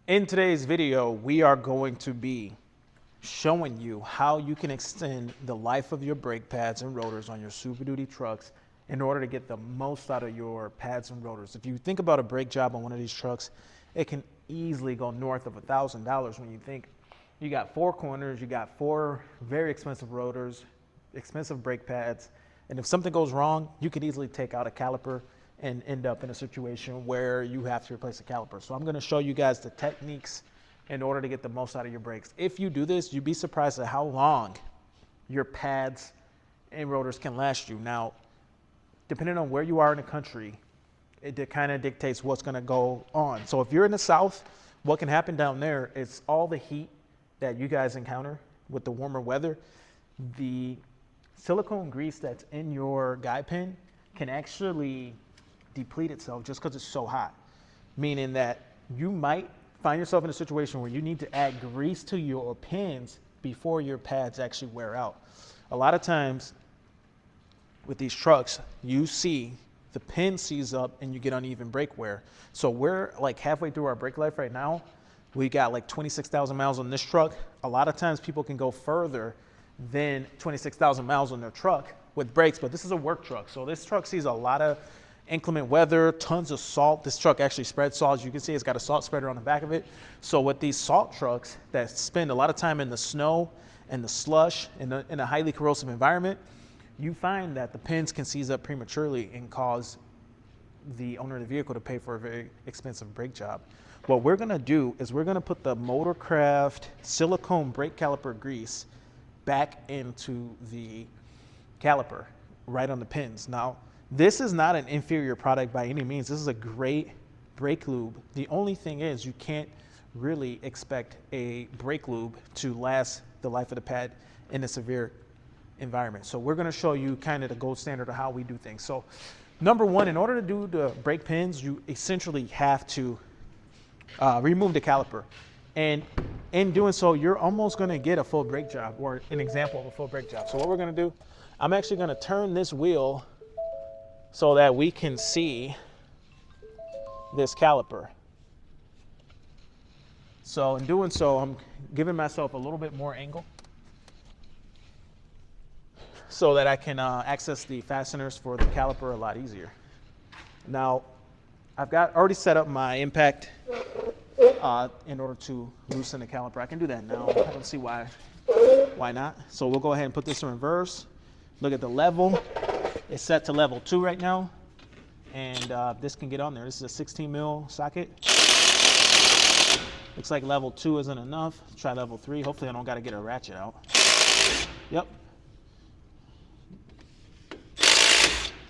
In today's video, we are going to be showing you how you can extend the life of your brake pads and rotors on your Super Duty trucks in order to get the most out of your pads and rotors. If you think about a brake job on one of these trucks, it can easily go north of $1,000 when you think you got four corners, you got four very expensive rotors, expensive brake pads, and if something goes wrong, you could easily take out a caliper and end up in a situation where you have to replace a caliper. So I'm going to show you guys the techniques in order to get the most out of your brakes. If you do this, you'd be surprised at how long your pads and rotors can last you. Now, depending on where you are in the country, it kind of dictates what's going to go on. So if you're in the South, what can happen down there is all the heat that you guys encounter with the warmer weather, the silicone grease that's in your guide pin can actually deplete itself just because it's so hot, meaning that you might find yourself in a situation where you need to add grease to your pins before your pads actually wear out. A lot of times with these trucks, you see the pin seize up and you get uneven brake wear. So we're like halfway through our brake life right now. We got like 26,000 miles on this truck. A lot of times people can go further than 26,000 miles on their truck with brakes, but this is a work truck. So this truck sees a lot of inclement weather, tons of salt. This truck actually spreads salt. As you can see, it's got a salt spreader on the back of it. So with these salt trucks that spend a lot of time in the snow and the slush in a highly corrosive environment, you find that the pins can seize up prematurely and cause the owner of the vehicle to pay for a very expensive brake job. What we're gonna do is we're gonna put the Motorcraft silicone brake caliper grease back into the caliper right on the pins. Now, this is not an inferior product by any means. This is a great brake lube. The only thing is you can't really expect a brake lube to last the life of the pad in a severe environment. So we're going to show you kind of the gold standard of how we do things. So number one, in order to do the brake pins, you essentially have to remove the caliper. And in doing so, you're almost going to get a full brake job, or an example of a full brake job. So what we're going to do, I'm actually going to turn this wheel so that we can see this caliper. So in doing so, I'm giving myself a little bit more angle so that I can access the fasteners for the caliper a lot easier. Now, I've got already set up my impact in order to loosen the caliper. I can do that now. I don't see why not. So we'll go ahead and put this in reverse. Look at the level. It's set to level 2 right now, and this can get on there. This is a 16 mil socket. Looks like level 2 isn't enough. Let's try level 3. Hopefully I don't got to get a ratchet out. Yep.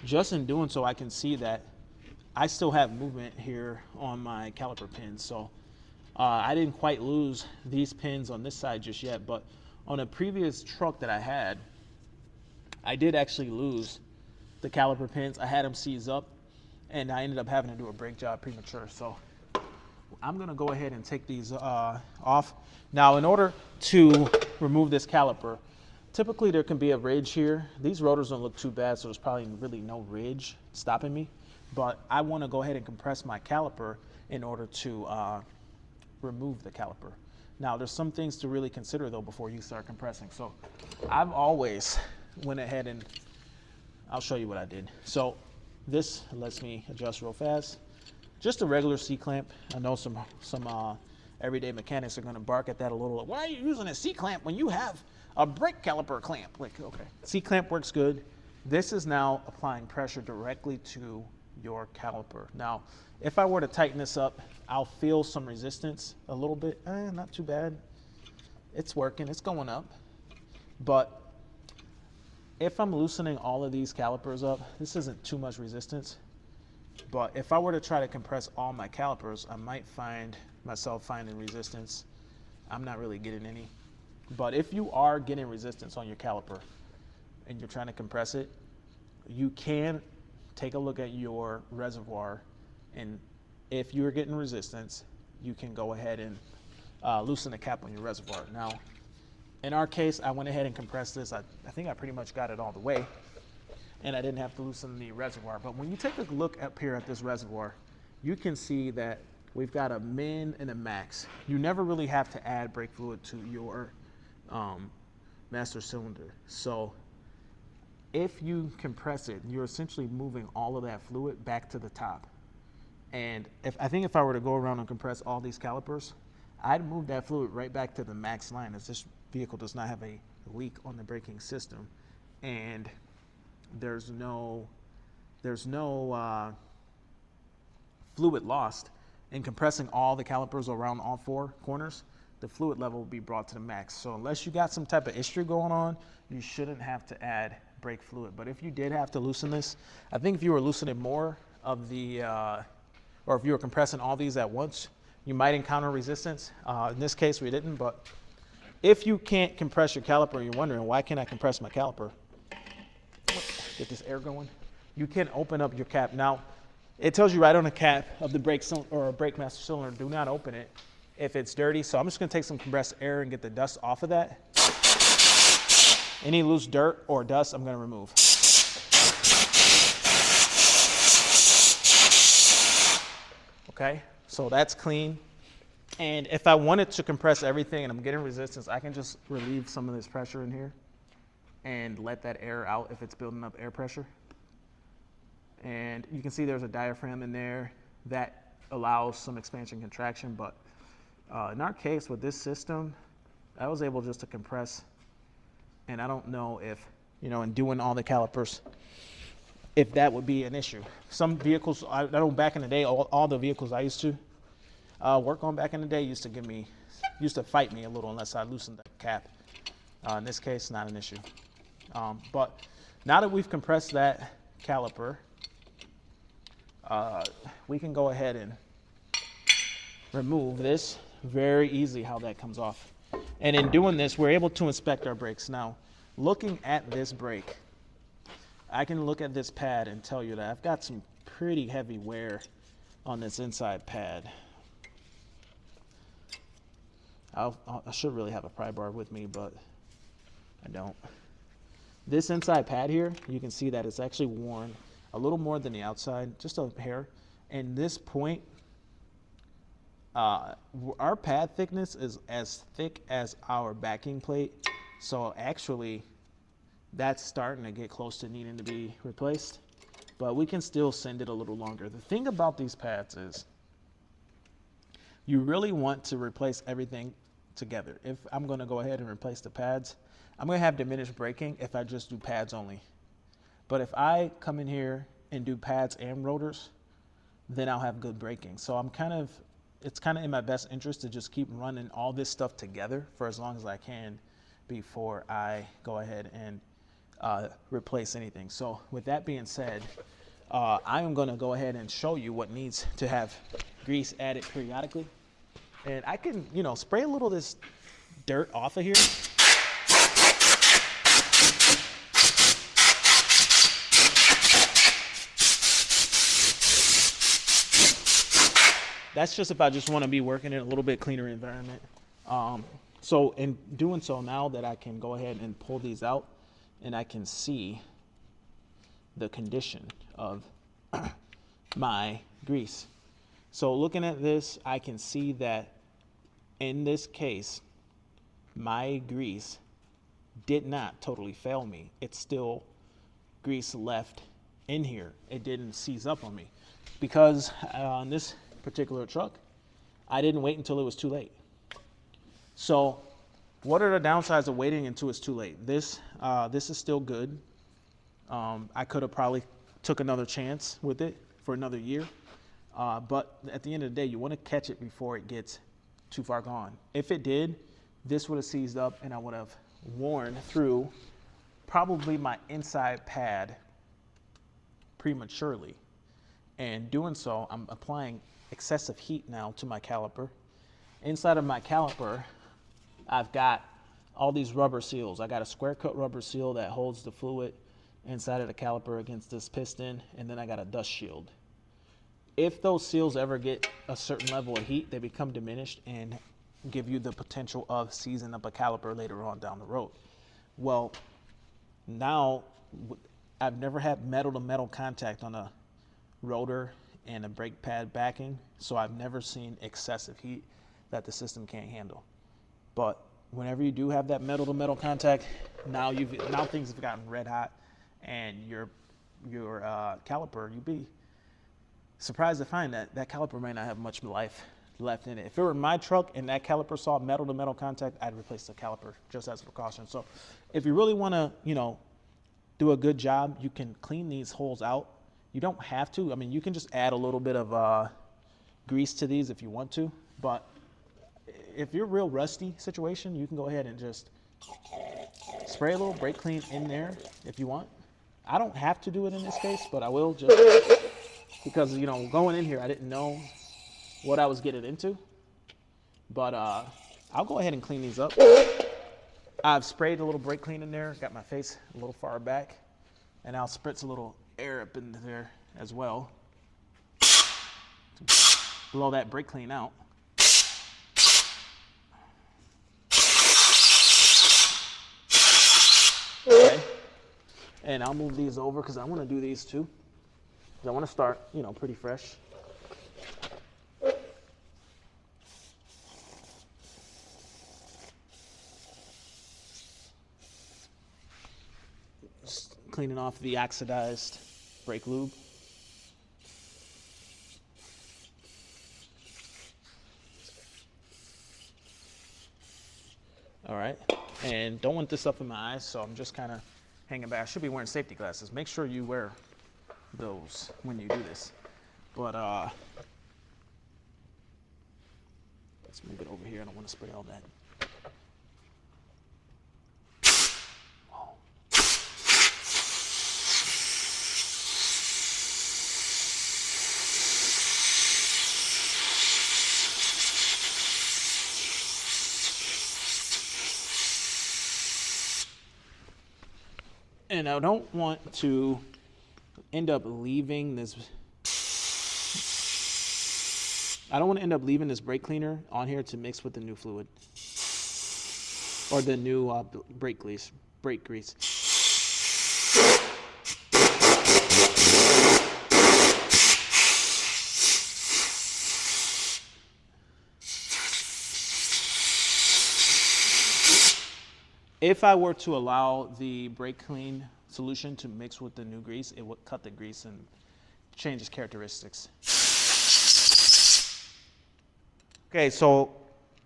Just in doing so, I can see that I still have movement here on my caliper pins. So I didn't quite lose these pins on this side just yet, but on a previous truck that I had, I did actually lose the caliper pins. I had them seize up, and I ended up having to do a brake job premature. So I'm gonna go ahead and take these off. Now, in order to remove this caliper, typically there can be a ridge here. These rotors don't look too bad, so there's probably really no ridge stopping me. But I wanna go ahead and compress my caliper in order to remove the caliper. Now, there's some things to really consider though before you start compressing. So I've always went ahead and I'll show you what I did. So this lets me adjust real fast. Just a regular C-clamp. I know some everyday mechanics are gonna bark at that a little. Why are you using a C-clamp when you have a brake caliper clamp? Like, okay, C-clamp works good. This is now applying pressure directly to your caliper. Now, if I were to tighten this up, I'll feel some resistance a little bit. Not too bad. It's working, it's going up. But if I'm loosening all of these calipers up, this isn't too much resistance. But if I were to try to compress all my calipers, I might find myself finding resistance. I'm not really getting any. But if you are getting resistance on your caliper and you're trying to compress it, you can take a look at your reservoir, and if you're getting resistance, you can go ahead and loosen the cap on your reservoir. Now, in our case, I went ahead and compressed this. I think I pretty much got it all the way, and I didn't have to loosen the reservoir. But when you take a look up here at this reservoir, you can see that we've got a min and a max. You never really have to add brake fluid to your master cylinder. So if you compress it, you're essentially moving all of that fluid back to the top. And I think if I were to go around and compress all these calipers, I'd move that fluid right back to the max line, as this vehicle does not have a leak on the braking system, and there's no fluid lost. In compressing all the calipers around all four corners, the fluid level will be brought to the max. So unless you got some type of issue going on, you shouldn't have to add brake fluid. But if you did have to loosen this, I think if you were loosening more of the or if you were compressing all these at once, you might encounter resistance. In this case, we didn't, but if you can't compress your caliper and you're wondering, why can't I compress my caliper? Get this air going. You can open up your cap. Now, it tells you right on the cap of the brake master cylinder, do not open it if it's dirty. So I'm just gonna take some compressed air and get the dust off of that. Any loose dirt or dust, I'm gonna remove. Okay, so that's clean. And if I wanted to compress everything and I'm getting resistance, I can just relieve some of this pressure in here and let that air out if it's building up air pressure. And you can see there's a diaphragm in there that allows some expansion contraction. But in our case with this system, I was able just to compress. And I don't know if, in doing all the calipers, if that would be an issue. Some vehicles, I know back in the day, all the vehicles I used to work on back in the day used to fight me a little unless I loosened the cap. In this case, not an issue. But now that we've compressed that caliper, we can go ahead and remove this very easily, how that comes off. And in doing this, we're able to inspect our brakes. Now, looking at this brake, I can look at this pad and tell you that I've got some pretty heavy wear on this inside pad. I should really have a pry bar with me, but I don't. This inside pad here, you can see that it's actually worn a little more than the outside, just a hair. And this point, our pad thickness is as thick as our backing plate. So actually, that's starting to get close to needing to be replaced, but we can still send it a little longer. The thing about these pads is you really want to replace everything together. If I'm going to go ahead and replace the pads, I'm going to have diminished braking if I just do pads only. But if I come in here and do pads and rotors, then I'll have good braking. So it's kind of in my best interest to just keep running all this stuff together for as long as I can before I go ahead and replace anything. So with that being said, I am going to go ahead and show you what needs to have grease added periodically. And I can, spray a little of this dirt off of here. That's just if I just want to be working in a little bit cleaner environment. So in doing so, now that I can go ahead and pull these out and I can see the condition of my grease. So looking at this, I can see that in this case, my grease did not totally fail me. It's still grease left in here. It didn't seize up on me because on this particular truck, I didn't wait until it was too late. So what are the downsides of waiting until it's too late? This is still good. I could have probably took another chance with it for another year. But at the end of the day, you want to catch it before it gets too far gone. If it did, this would have seized up and I would have worn through probably my inside pad prematurely. And doing so, I'm applying excessive heat now to my caliper. Inside of my caliper, I've got all these rubber seals. I got a square cut rubber seal that holds the fluid inside of the caliper against this piston, and then I got a dust shield. If those seals ever get a certain level of heat, they become diminished and give you the potential of seizing up a caliper later on down the road. Well, now I've never had metal to metal contact on a rotor and a brake pad backing, so I've never seen excessive heat that the system can't handle. But whenever you do have that metal to metal contact, now things have gotten red hot, and your caliper, you'd be surprised to find that that caliper might not have much life left in it. If it were my truck and that caliper saw metal to metal contact, I'd replace the caliper just as a precaution. So if you really want to, do a good job, you can clean these holes out. You don't have to. I mean, you can just add a little bit of grease to these if you want to, but if you're real rusty situation, you can go ahead and just spray a little brake clean in there if you want. I don't have to do it in this case, but I will just because, going in here, I didn't know what I was getting into, but I'll go ahead and clean these up. I've sprayed a little brake clean in there, got my face a little far back, and I'll spritz a little air up in there as well to blow that brake clean out. Okay. And I'll move these over because I want to do these too. I want to start, pretty fresh. Just cleaning off the oxidized brake lube. All right, and don't want this up in my eyes, so I'm just kind of hanging back. I should be wearing safety glasses. Make sure you wear those when you do this. But let's move it over here. I don't want to spray all that. Oh. And I don't want to end up leaving this. I don't want to end up leaving this brake cleaner on here to mix with the new fluid or the new brake grease. If I were to allow the brake clean solution to mix with the new grease, it would cut the grease and change its characteristics. Okay, so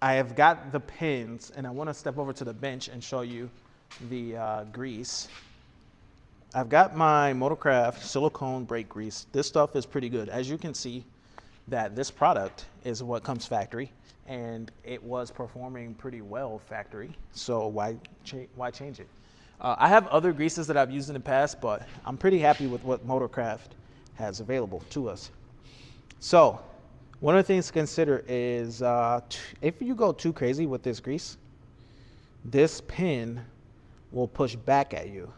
I have got the pins, and I want to step over to the bench and show you the grease. I've got my Motorcraft silicone brake grease. This stuff is pretty good. As you can see, that this product is what comes factory, and it was performing pretty well factory, so why change it? I have other greases that I've used in the past, but I'm pretty happy with what Motorcraft has available to us. So one of the things to consider is if you go too crazy with this grease, this pin will push back at you,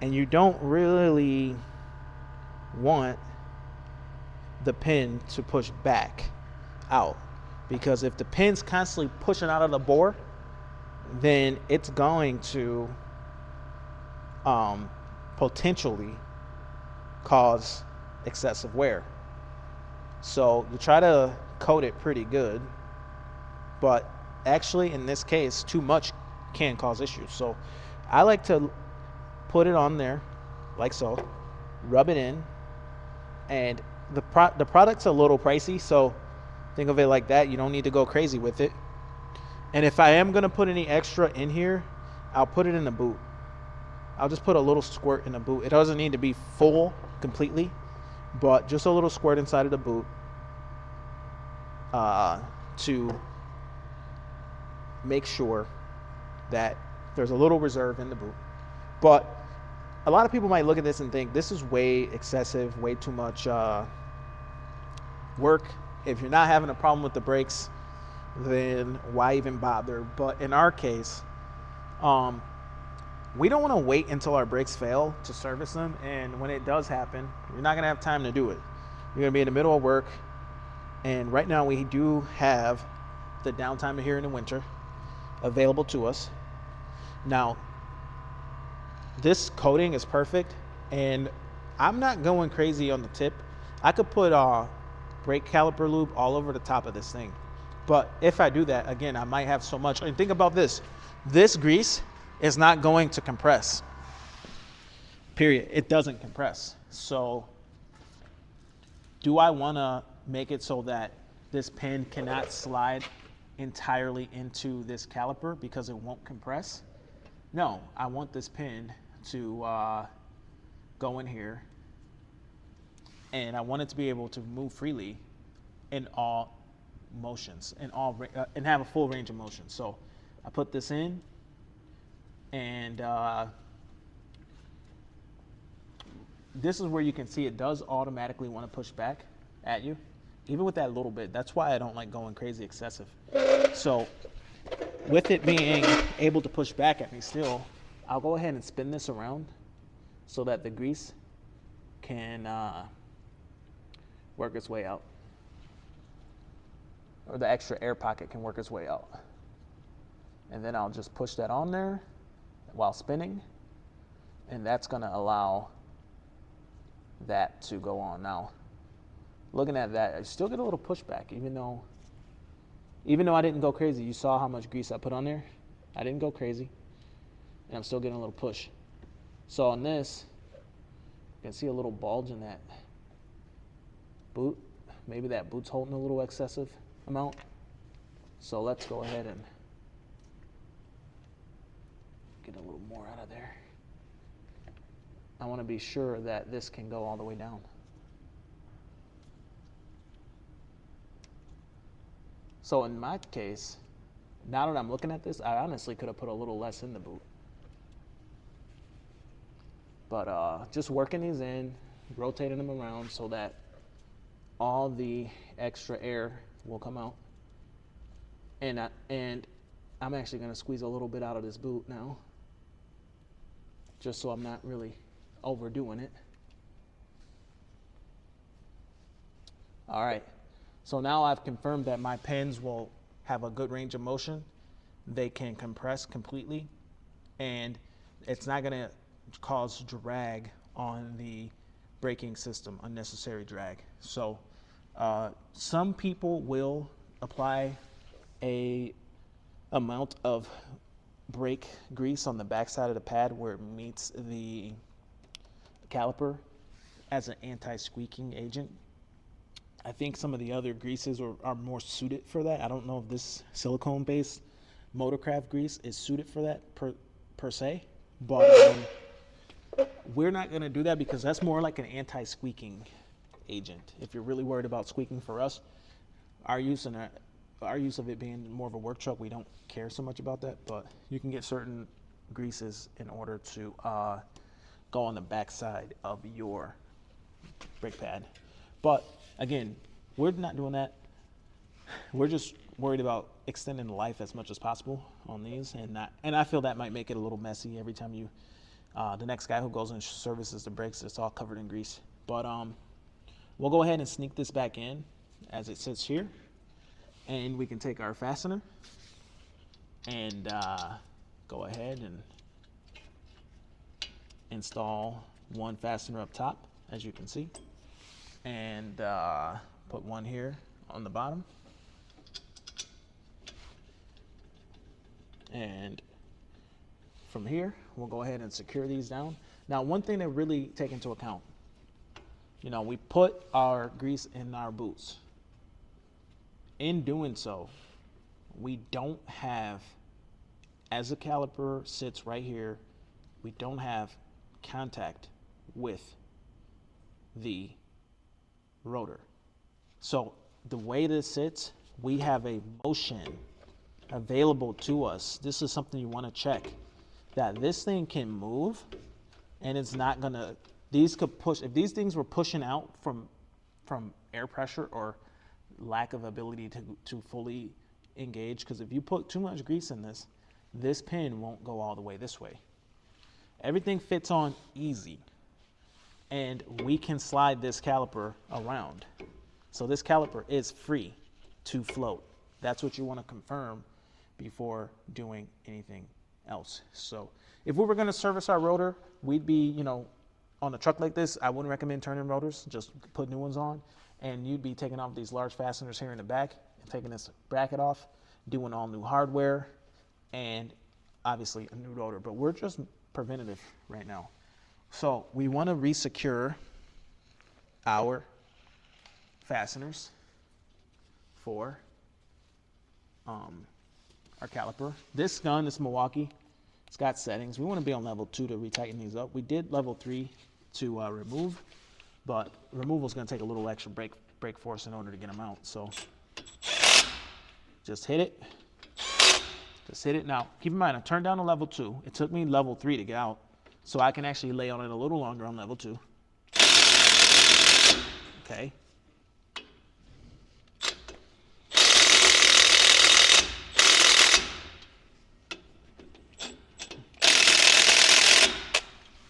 and you don't really want the pin to push back out, because if the pin's constantly pushing out of the bore, then it's going to potentially cause excessive wear. So you try to coat it pretty good, but actually in this case, too much can cause issues. So I like to put it on there like so, rub it in, and the product's a little pricey, so think of it like that. You don't need to go crazy with it. And if I am going to put any extra in here, I'll put it in the boot. I'll just put a little squirt in the boot. It doesn't need to be full completely, but just a little squirt inside of the boot to make sure that there's a little reserve in the boot. But a lot of people might look at this and think this is way excessive, way too much work. If you're not having a problem with the brakes, then why even bother? But in our case, we don't want to wait until our brakes fail to service them, and when it does happen, you're not going to have time to do it. You're going to be in the middle of work, and right now we do have the downtime here in the winter available to us. Now, this coating is perfect, and I'm not going crazy on the tip. I could put brake caliper lube all over the top of this thing. But if I do that, again, I might have so much. And think about this. This grease is not going to compress. Period. It doesn't compress. So do I want to make it so that this pin cannot slide entirely into this caliper because it won't compress? No, I want this pin to go in here, and I want it to be able to move freely in all motions, and have a full range of motion. So I put this in, and this is where you can see it does automatically want to push back at you, even with that little bit. That's why I don't like going crazy excessive. So with it being able to push back at me still, I'll go ahead and spin this around so that the grease can work its way out, or the extra air pocket can work its way out. And then I'll just push that on there while spinning, and that's going to allow that to go on. Now, looking at that, I still get a little pushback, even though I didn't go crazy. You saw how much grease I put on there. I didn't go crazy, and I'm still getting a little push. So on this, you can see a little bulge in that boot. Maybe that boot's holding a little excessive amount. So let's go ahead and get a little more out of there. I want to be sure that this can go all the way down. So in my case, now that I'm looking at this, I honestly could have put a little less in the boot. But just working these in, rotating them around so that all the extra air will come out. And I'm actually going to squeeze a little bit out of this boot now, just so I'm not really overdoing it. All right, so now I've confirmed that my pins will have a good range of motion. They can compress completely, and it's not going to cause drag on the braking system, unnecessary drag. So some people will apply a amount of brake grease on the backside of the pad where it meets the caliper as an anti-squeaking agent. I think some of the other greases are more suited for that. I don't know if this silicone-based Motorcraft grease is suited for that per se, but we're not going to do that because that's more like an anti-squeaking agent. If you're really worried about squeaking, for us, our use of it being more of a work truck, we don't care so much about that. But you can get certain greases in order to go on the backside of your brake pad. But again, we're not doing that. We're just worried about extending the life as much as possible on these, and I feel that might make it a little messy every time you the next guy who goes and services the brakes, it's all covered in grease. But we'll go ahead and sneak this back in as it sits here, and we can take our fastener and go ahead and install one fastener up top, as you can see, and put one here on the bottom, and from here we'll go ahead and secure these down. Now, one thing to really take into account, we put our grease in our boots. In doing so, we don't have, as the caliper sits right here, we don't have contact with the rotor. So the way this sits, we have a motion available to us. This is something you want to check, that this thing can move, and it's not gonna, these could push, if these things were pushing out from air pressure or lack of ability to fully engage, because if you put too much grease in this pin won't go all the way this way. Everything fits on easy, and we can slide this caliper around. So this caliper is free to float. That's what you want to confirm before doing anything else. So if we were going to service our rotor, we'd be, on a truck like this, I wouldn't recommend turning rotors, just put new ones on. And you'd be taking off these large fasteners here in the back and taking this bracket off, doing all new hardware, and obviously a new rotor. But we're just preventative right now. So we want to resecure our fasteners for our caliper. This gun, this Milwaukee, it's got settings. We want to be on level 2 to retighten these up. We did level 3 to remove, but removal is going to take a little extra brake force in order to get them out. So just hit it. Just hit it. Now, keep in mind, I turned down to level 2. It took me level 3 to get out, so I can actually lay on it a little longer on level 2. Okay.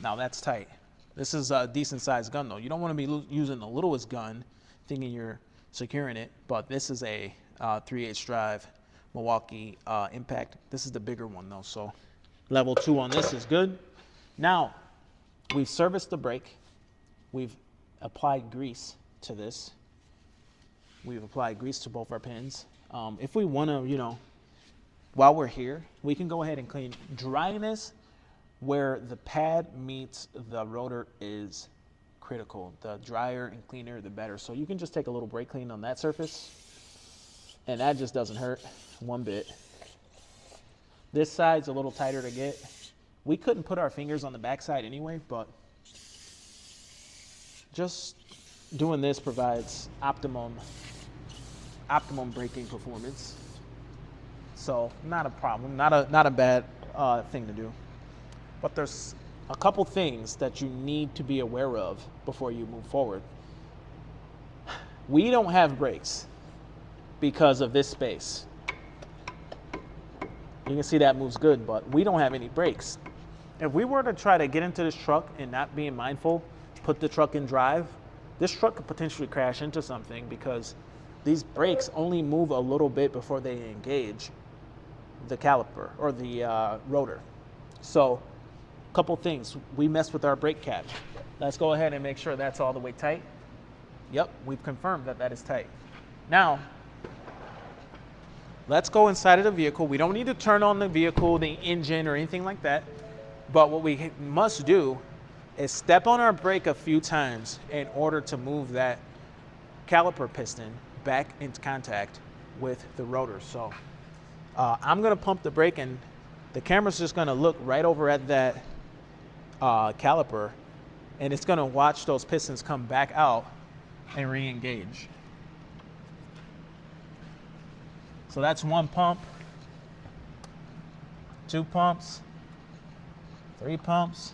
Now that's tight. This is a decent sized gun though. You don't want to be using the littlest gun thinking you're securing it, but this is a 3/8 drive Milwaukee Impact. This is the bigger one though, so level 2 on this is good. Now, we've serviced the brake. We've applied grease to this. We've applied grease to both our pins. If we want to, while we're here, we can go ahead and clean. Dryness where the pad meets the rotor is critical. The drier and cleaner, the better. So you can just take a little brake clean on that surface, and that just doesn't hurt one bit. This side's a little tighter to get. We couldn't put our fingers on the backside anyway, but just doing this provides optimum braking performance. So not a problem, not a bad thing to do. But there's a couple things that you need to be aware of before you move forward. We don't have brakes because of this space. You can see that moves good, but we don't have any brakes. If we were to try to get into this truck and not being mindful, put the truck in drive, this truck could potentially crash into something because these brakes only move a little bit before they engage the caliper or the rotor. So, couple things. We messed with our brake cap. Let's go ahead and make sure that's all the way tight. Yep, we've confirmed that that is tight. Now, let's go inside of the vehicle. We don't need to turn on the vehicle, the engine, or anything like that. But what we must do is step on our brake a few times in order to move that caliper piston back into contact with the rotor. So I'm going to pump the brake, and the camera's just going to look right over at that caliper, and it's going to watch those pistons come back out and re-engage. So that's one pump, 2 pumps, 3 pumps.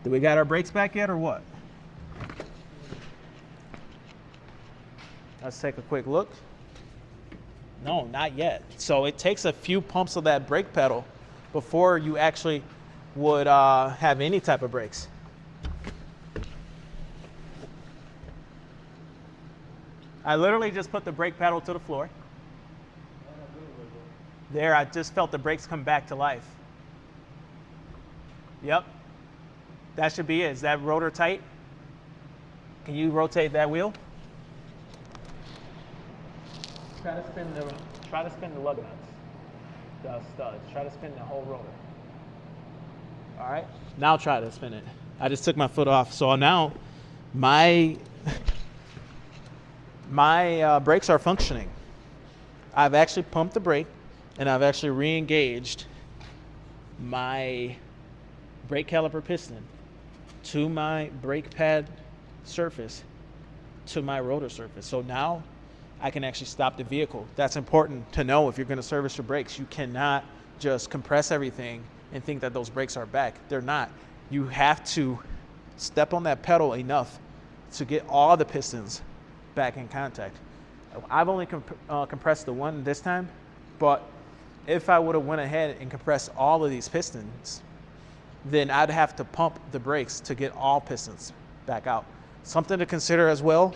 Do we got our brakes back yet or what? Let's take a quick look. No, not yet. So it takes a few pumps of that brake pedal before you actually would have any type of brakes. I literally just put the brake pedal to the floor. There, I just felt the brakes come back to life. Yep. That should be it. Is that rotor tight? Can you rotate that wheel? Try to spin the lug nuts, the studs. Try to spin the whole rotor. All right. Now try to spin it. I just took my foot off, so now my brakes are functioning. I've actually pumped the brake, and I've actually re-engaged my brake caliper piston to my brake pad surface to my rotor surface. So now I can actually stop the vehicle. That's important to know if you're going to service your brakes. You cannot just compress everything and think that those brakes are back. They're not. You have to step on that pedal enough to get all the pistons back in contact. I've only compressed the one this time, but if I would have went ahead and compressed all of these pistons, then I'd have to pump the brakes to get all pistons back out. Something to consider as well.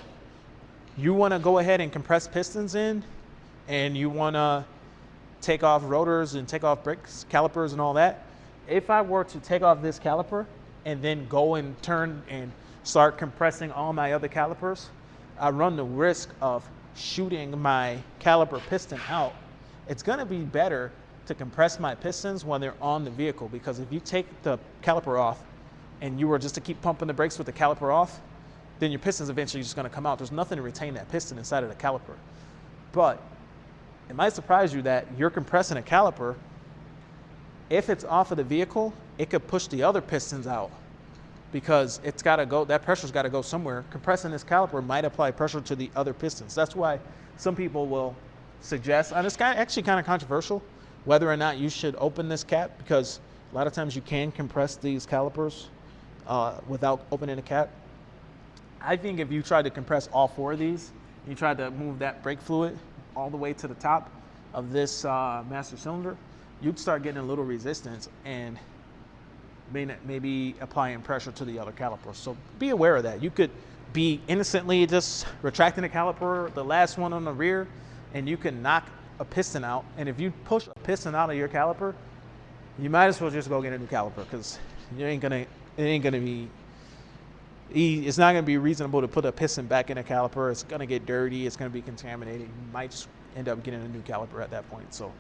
You want to go ahead and compress pistons in, and you want to take off rotors and take off brakes, calipers and all that. if I were to take off this caliper and then go and turn and start compressing all my other calipers, I run the risk of shooting my caliper piston out. It's gonna be better to compress my pistons when they're on the vehicle, because if you take the caliper off and you were just to keep pumping the brakes with the caliper off, then your piston's eventually just gonna come out. There's nothing to retain that piston inside of the caliper. But it might surprise you that you're compressing a caliper. If it's off of the vehicle, it could push the other pistons out because it's gotta go, that pressure's gotta go somewhere. Compressing this caliper might apply pressure to the other pistons. That's why some people will suggest, and it's actually kind of controversial, whether or not you should open this cap, because a lot of times you can compress these calipers without opening the cap. I think if you try to compress all 4 of these, you try to move that brake fluid all the way to the top of this master cylinder, you'd start getting a little resistance and maybe applying pressure to the other calipers. So be aware of that. You could be innocently just retracting the caliper, the last one on the rear, and you can knock a piston out. And if you push a piston out of your caliper, you might as well just go get a new caliper, because it's not gonna be reasonable to put a piston back in a caliper. It's gonna get dirty, it's gonna be contaminated. You might just end up getting a new caliper at that point. So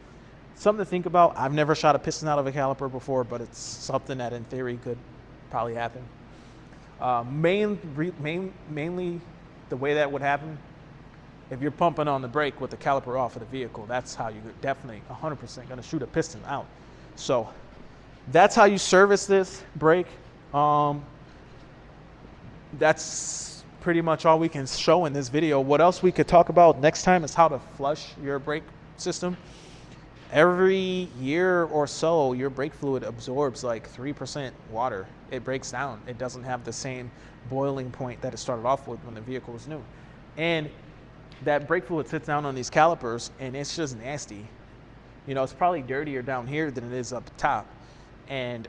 something to think about. I've never shot a piston out of a caliper before, but it's something that in theory could probably happen. Mainly the way that would happen, if you're pumping on the brake with the caliper off of the vehicle, that's how you're definitely 100% gonna shoot a piston out. So that's how you service this brake. That's pretty much all we can show in this video. What else we could talk about next time is how to flush your brake system. Every year or so, your brake fluid absorbs like 3% water. It breaks down. It doesn't have the same boiling point that it started off with when the vehicle was new. And that brake fluid sits down on these calipers and it's just nasty. You know, it's probably dirtier down here than it is up top. And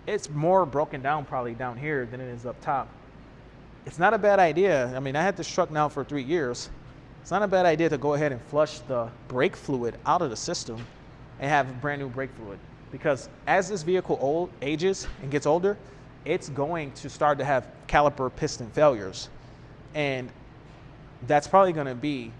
it's more broken down probably down here than it is up top. It's not a bad idea. I mean, I had this truck now for 3 years. It's not a bad idea to go ahead and flush the brake fluid out of the system and have brand new brake fluid. Because as this vehicle ages and gets older, it's going to start to have caliper piston failures. And that's probably gonna be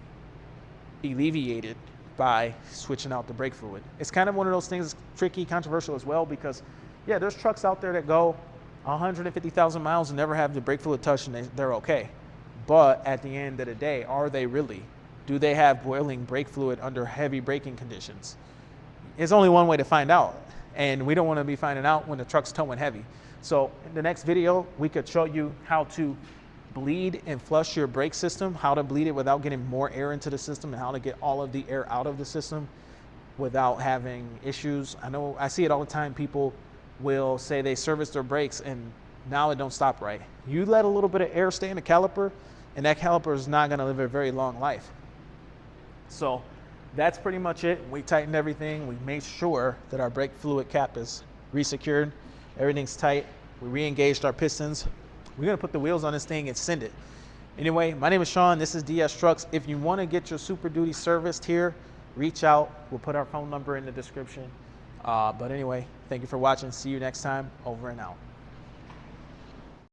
alleviated by switching out the brake fluid. It's kind of one of those things, tricky, controversial as well, because yeah, there's trucks out there that go 150,000 miles and never have the brake fluid touched and they're okay. But at the end of the day, are they really? Do they have boiling brake fluid under heavy braking conditions? There's only one way to find out, and we don't want to be finding out when the truck's towing heavy. So in the next video, we could show you how to bleed and flush your brake system, how to bleed it without getting more air into the system, and how to get all of the air out of the system without having issues. I know I see it all the time. People will say they service their brakes and now it don't stop right. You let a little bit of air stay in the caliper and that caliper is not gonna live a very long life. So that's pretty much it. We tightened everything. We made sure that our brake fluid cap is resecured. Everything's tight. We re-engaged our pistons. We're gonna put the wheels on this thing and send it. Anyway, my name is Sean. This is DS Trucks. If you wanna get your Super Duty serviced here, reach out. We'll put our phone number in the description. But anyway, thank you for watching. See you next time. Over and out.